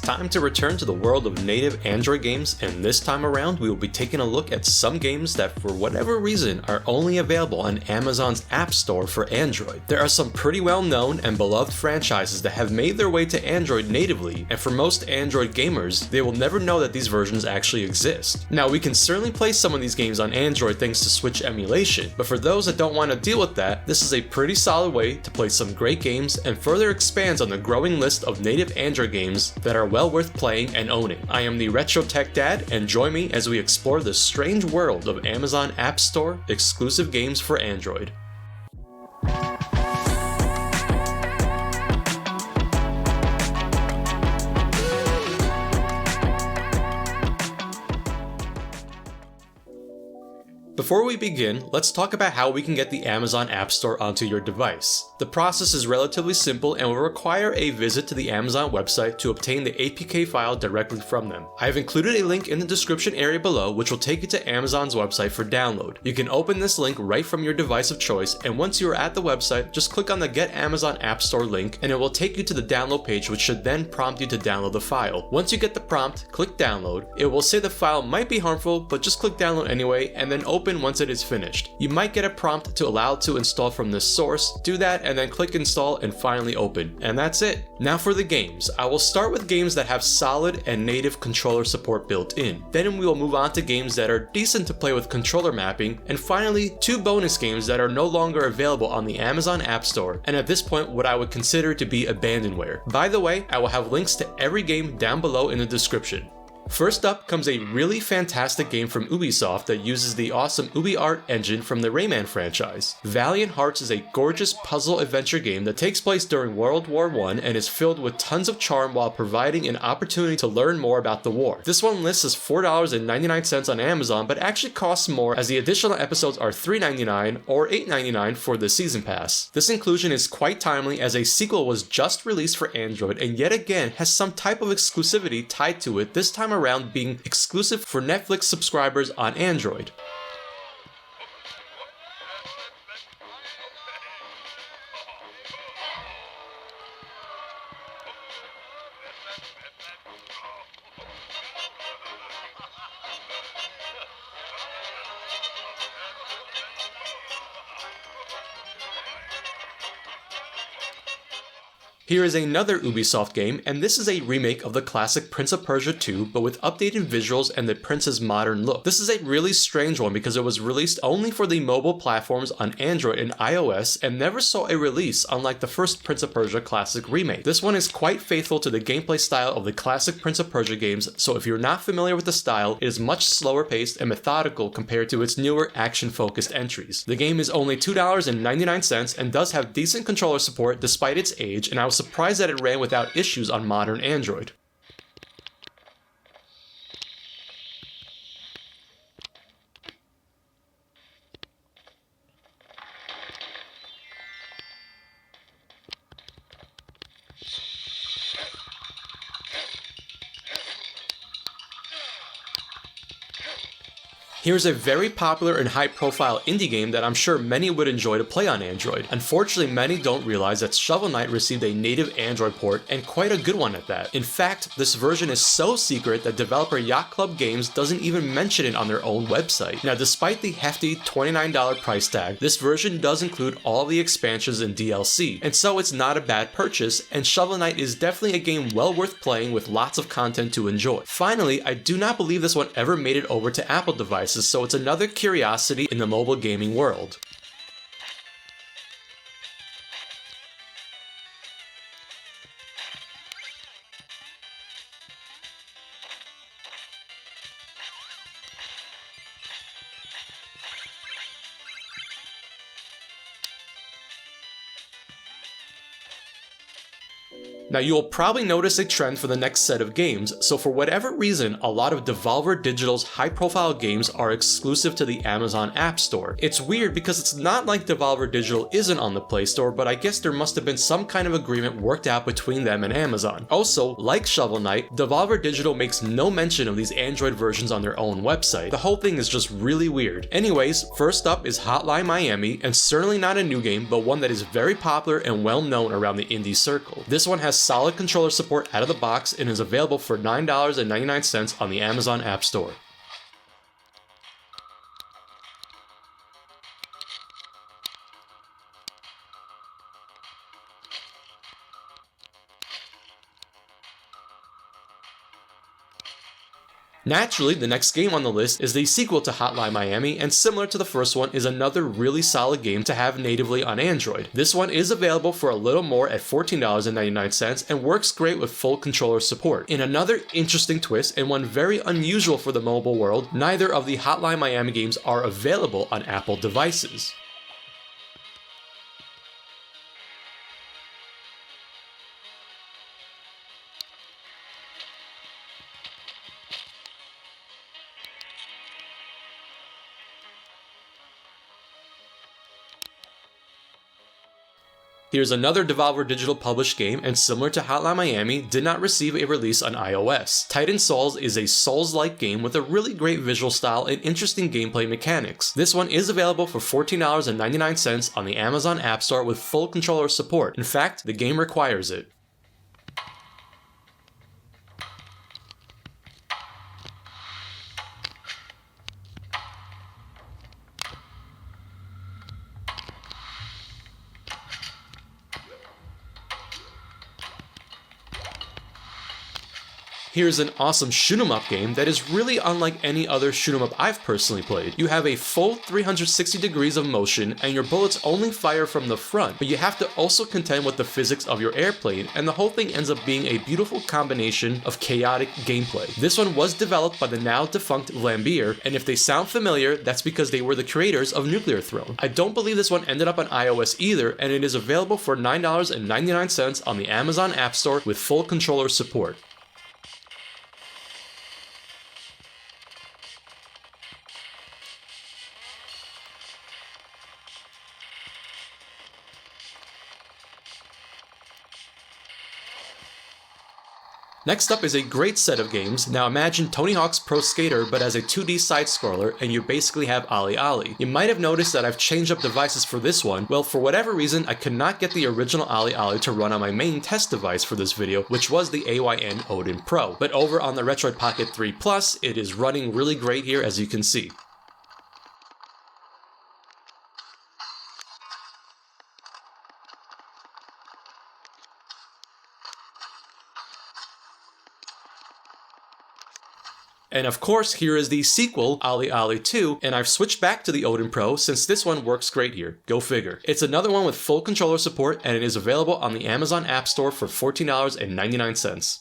time to return to the world of native Android games, and this time around we will be taking a look at some games that for whatever reason are only available on Amazon's App Store for Android. There are some pretty well known and beloved franchises that have made their way to Android natively, and for most Android gamers, they will never know that these versions actually exist. Now, we can certainly play some of these games on Android thanks to Switch emulation, but for those that don't want to deal with that, this is a pretty solid way to play some great games and further expands on the growing list of native Android games that are well worth playing and owning. I am the Retro Tech Dad, and join me as we explore the strange world of Amazon App Store exclusive games for Android. Before we begin, let's talk about how we can get the Amazon App Store onto your device. The process is relatively simple and will require a visit to the Amazon website to obtain the APK file directly from them. I have included a link in the description area below which will take you to Amazon's website for download. You can open this link right from your device of choice, and once you are at the website, just click on the Get Amazon App Store link and it will take you to the download page, which should then prompt you to download the file. Once you get the prompt, click download. It will say the file might be harmful, but just click download anyway and then open once it is finished. You might get a prompt to allow to install from this source. Do that and then click install and finally open. And that's it. Now for the games. I will start with games that have solid and native controller support built in. Then we will move on to games that are decent to play with controller mapping. And finally, 2 bonus games that are no longer available on the Amazon App Store, and at this point what I would consider to be abandonware. By the way, I will have links to every game down below in the description. First up comes a really fantastic game from Ubisoft that uses the awesome UbiArt engine from the Rayman franchise. Valiant Hearts is a gorgeous puzzle adventure game that takes place during World War I and is filled with tons of charm while providing an opportunity to learn more about the war. This one lists as $4.99 on Amazon, but actually costs more as the additional episodes are $3.99 or $8.99 for the season pass. This inclusion is quite timely as a sequel was just released for Android and yet again has some type of exclusivity tied to it, this time around being exclusive for Netflix subscribers on Android. Here is another Ubisoft game, and this is a remake of the classic Prince of Persia 2, but with updated visuals and the prince's modern look. This is a really strange one because it was released only for the mobile platforms on Android and iOS and never saw a release, unlike the first Prince of Persia classic remake. This one is quite faithful to the gameplay style of the classic Prince of Persia games, so if you're not familiar with the style, it is much slower paced and methodical compared to its newer action-focused entries. The game is only $2.99 and does have decent controller support despite its age, and I was surprised that it ran without issues on modern Android. Here's a very popular and high-profile indie game that I'm sure many would enjoy to play on Android. Unfortunately, many don't realize that Shovel Knight received a native Android port, and quite a good one at that. In fact, this version is so secret that developer Yacht Club Games doesn't even mention it on their own website. Now, despite the hefty $29 price tag, this version does include all the expansions and DLC, and so it's not a bad purchase, and Shovel Knight is definitely a game well worth playing with lots of content to enjoy. Finally, I do not believe this one ever made it over to Apple devices, so it's another curiosity in the mobile gaming world. Now you'll probably notice a trend for the next set of games, so for whatever reason, a lot of Devolver Digital's high-profile games are exclusive to the Amazon App Store. It's weird because it's not like Devolver Digital isn't on the Play Store, but I guess there must have been some kind of agreement worked out between them and Amazon. Also, like Shovel Knight, Devolver Digital makes no mention of these Android versions on their own website. The whole thing is just really weird. Anyways, first up is Hotline Miami, and certainly not a new game, but one that is very popular and well known around the indie circle. This one has solid controller support out of the box and is available for $9.99 on the Amazon App Store. Naturally, the next game on the list is the sequel to Hotline Miami, and similar to the first one is another really solid game to have natively on Android. This one is available for a little more at $14.99 and works great with full controller support. In another interesting twist, and one very unusual for the mobile world, neither of the Hotline Miami games are available on Apple devices. Here's another Devolver Digital published game, and similar to Hotline Miami, did not receive a release on iOS. Titan Souls is a Souls-like game with a really great visual style and interesting gameplay mechanics. This one is available for $14.99 on the Amazon App Store with full controller support. In fact, the game requires it. Here's an awesome shoot 'em up game that is really unlike any other shoot 'em up I've personally played. You have a full 360 degrees of motion and your bullets only fire from the front, but you have to also contend with the physics of your airplane, and the whole thing ends up being a beautiful combination of chaotic gameplay. This one was developed by the now defunct Vlambeer, and if they sound familiar, that's because they were the creators of Nuclear Throne. I don't believe this one ended up on iOS either, and it is available for $9.99 on the Amazon App Store with full controller support. Next up is a great set of games. Now imagine Tony Hawk's Pro Skater but as a 2D side-scroller, and you basically have OlliOlli. You might have noticed that I've changed up devices for this one. Well, for whatever reason, I could not get the original OlliOlli to run on my main test device for this video, which was the AYN Odin Pro. But over on the Retroid Pocket 3 Plus, it is running really great here, as you can see. And of course, here is the sequel, OlliOlli 2, and I've switched back to the Odin Pro since this one works great here. Go figure. It's another one with full controller support, and it is available on the Amazon App Store for $14.99.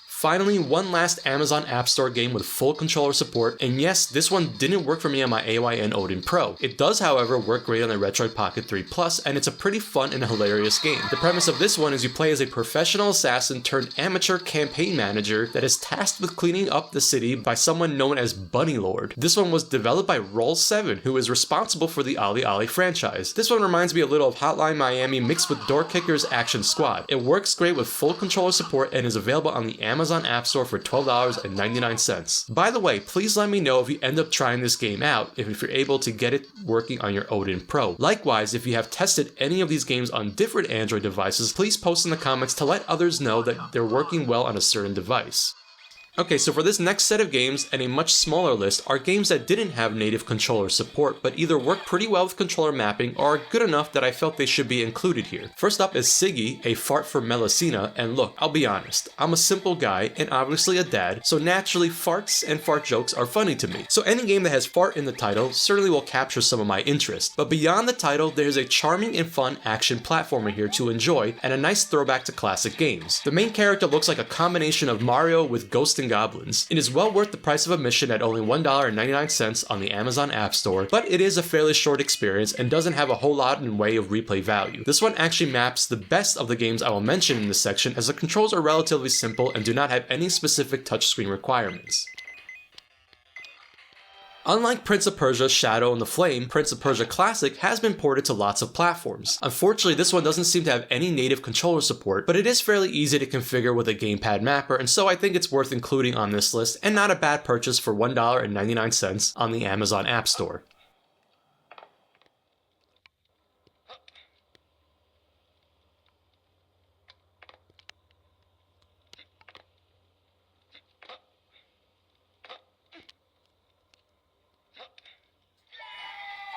Finally, one last Amazon App Store game with full controller support, and yes, this one didn't work for me on my AYN Odin Pro. It does, however, work great on the Retroid Pocket 3 Plus, and it's a pretty fun and hilarious game. The premise of this one is you play as a professional assassin turned amateur campaign manager that is tasked with cleaning up the city by someone known as Bunny Lord. This one was developed by Roll7, who is responsible for the OlliOlli franchise. This one reminds me a little of Hotline Miami mixed with Door Kicker's Action Squad. It works great with full controller support and is available on the Amazon App Store for $12.99. By the way, please let me know if you end up trying this game out, if you're able to get it working on your Odin Pro. Likewise, if you have tested any of these games on different Android devices, please post in the comments to let others know that they're working well on a certain device. Okay, so for this next set of games, and a much smaller list, are games that didn't have native controller support, but either work pretty well with controller mapping, or are good enough that I felt they should be included here. First up is Sigi, a fart for Melusina, and look, I'll be honest, I'm a simple guy, and obviously a dad, so naturally farts and fart jokes are funny to me. So any game that has fart in the title certainly will capture some of my interest. But beyond the title, there's a charming and fun action platformer here to enjoy, and a nice throwback to classic games. The main character looks like a combination of Mario with Ghost and Goblins. It is well worth the price of admission at only $1.99 on the Amazon App Store, but it is a fairly short experience and doesn't have a whole lot in way of replay value. This one actually maps the best of the games I will mention in this section, as the controls are relatively simple and do not have any specific touchscreen requirements. Unlike Prince of Persia, Shadow and the Flame, Prince of Persia Classic has been ported to lots of platforms. Unfortunately, this one doesn't seem to have any native controller support, but it is fairly easy to configure with a gamepad mapper, and so I think it's worth including on this list, and not a bad purchase for $1.99 on the Amazon App Store.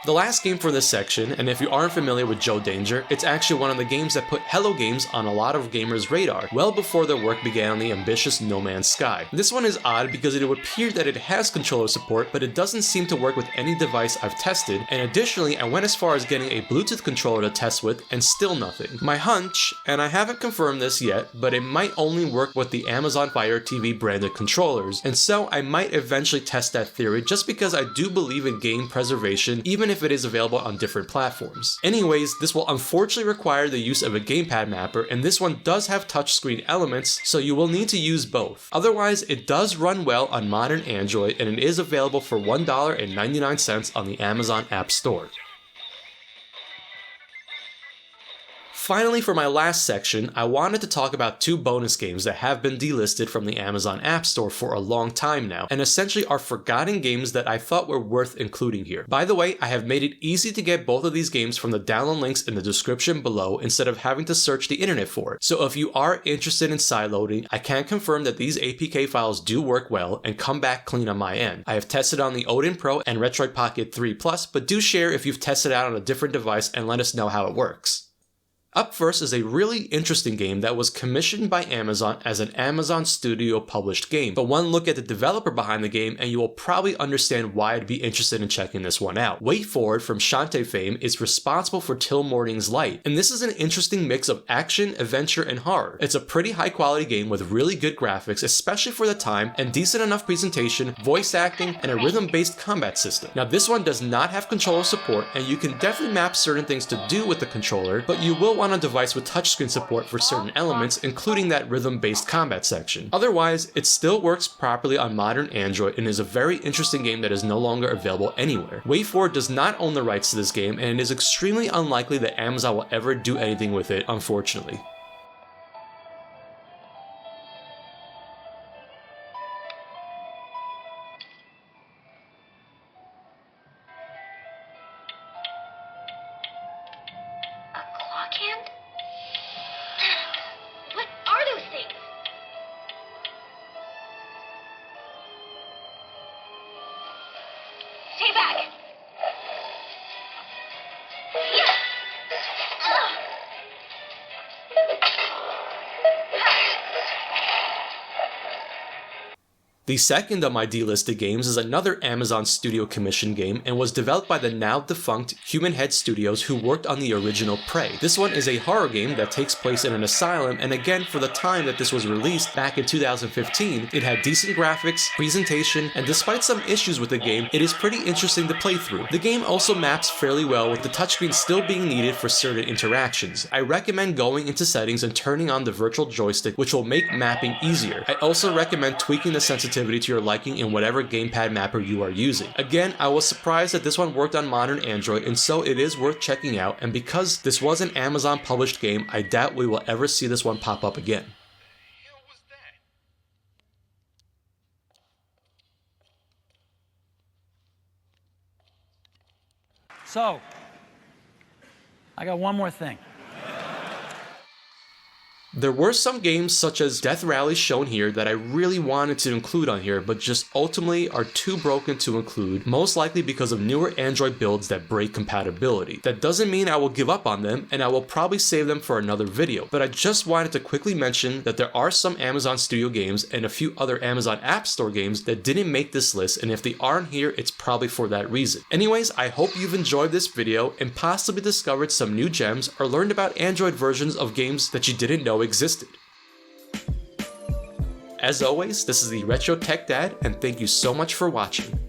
The last game for this section, and if you aren't familiar with Joe Danger, it's actually one of the games that put Hello Games on a lot of gamers' radar, well before their work began on the ambitious No Man's Sky. This one is odd because it would appear that it has controller support, but it doesn't seem to work with any device I've tested, and additionally I went as far as getting a Bluetooth controller to test with, and still nothing. My hunch, and I haven't confirmed this yet, but it might only work with the Amazon Fire TV branded controllers, and so I might eventually test that theory just because I do believe in game preservation, even if it is available on different platforms. Anyways, this will unfortunately require the use of a gamepad mapper, and this one does have touchscreen elements, so you will need to use both. Otherwise, it does run well on modern Android, and it is available for $1.99 on the Amazon App Store. Finally, for my last section, I wanted to talk about two bonus games that have been delisted from the Amazon App Store for a long time now, and essentially are forgotten games that I thought were worth including here. By the way, I have made it easy to get both of these games from the download links in the description below instead of having to search the internet for it. So if you are interested in sideloading, I can confirm that these APK files do work well and come back clean on my end. I have tested on the Odin Pro and Retroid Pocket 3 Plus, but do share if you've tested out on a different device and let us know how it works. Up first is a really interesting game that was commissioned by Amazon as an Amazon Studio published game, but one look at the developer behind the game and you will probably understand why I'd be interested in checking this one out. Wait For It from Shantae fame is responsible for Till Morning's Light, and this is an interesting mix of action, adventure, and horror. It's a pretty high quality game with really good graphics, especially for the time, and decent enough presentation, voice acting, and a rhythm-based combat system. Now this one does not have controller support, and you can definitely map certain things to do with the controller, but you will want a device with touchscreen support for certain elements, including that rhythm-based combat section. Otherwise, it still works properly on modern Android and is a very interesting game that is no longer available anywhere. Wait For It does not own the rights to this game, and it is extremely unlikely that Amazon will ever do anything with it, unfortunately. What are those things? Stay back! Yeah. The second of my delisted games is another Amazon Studio commission game and was developed by the now defunct Human Head Studios who worked on the original Prey. This one is a horror game that takes place in an asylum, and again, for the time that this was released back in 2015, it had decent graphics, presentation, and despite some issues with the game, it is pretty interesting to play through. The game also maps fairly well, with the touchscreen still being needed for certain interactions. I recommend going into settings and turning on the virtual joystick, which will make mapping easier. I also recommend tweaking the sensitivity to your liking in whatever gamepad mapper you are using. Again, I was surprised that this one worked on modern Android, and so it is worth checking out, and because this was an Amazon published game, I doubt we will ever see this one pop up again. So, I got one more thing. There were some games such as Death Rally shown here that I really wanted to include on here, but just ultimately are too broken to include, most likely because of newer Android builds that break compatibility. That doesn't mean I will give up on them, and I will probably save them for another video, but I just wanted to quickly mention that there are some Amazon Studio games and a few other Amazon App Store games that didn't make this list, and if they aren't here, it's probably for that reason. Anyways, I hope you've enjoyed this video and possibly discovered some new gems or learned about Android versions of games that you didn't know existed. As always, this is the Retro Tech Dad, and thank you so much for watching.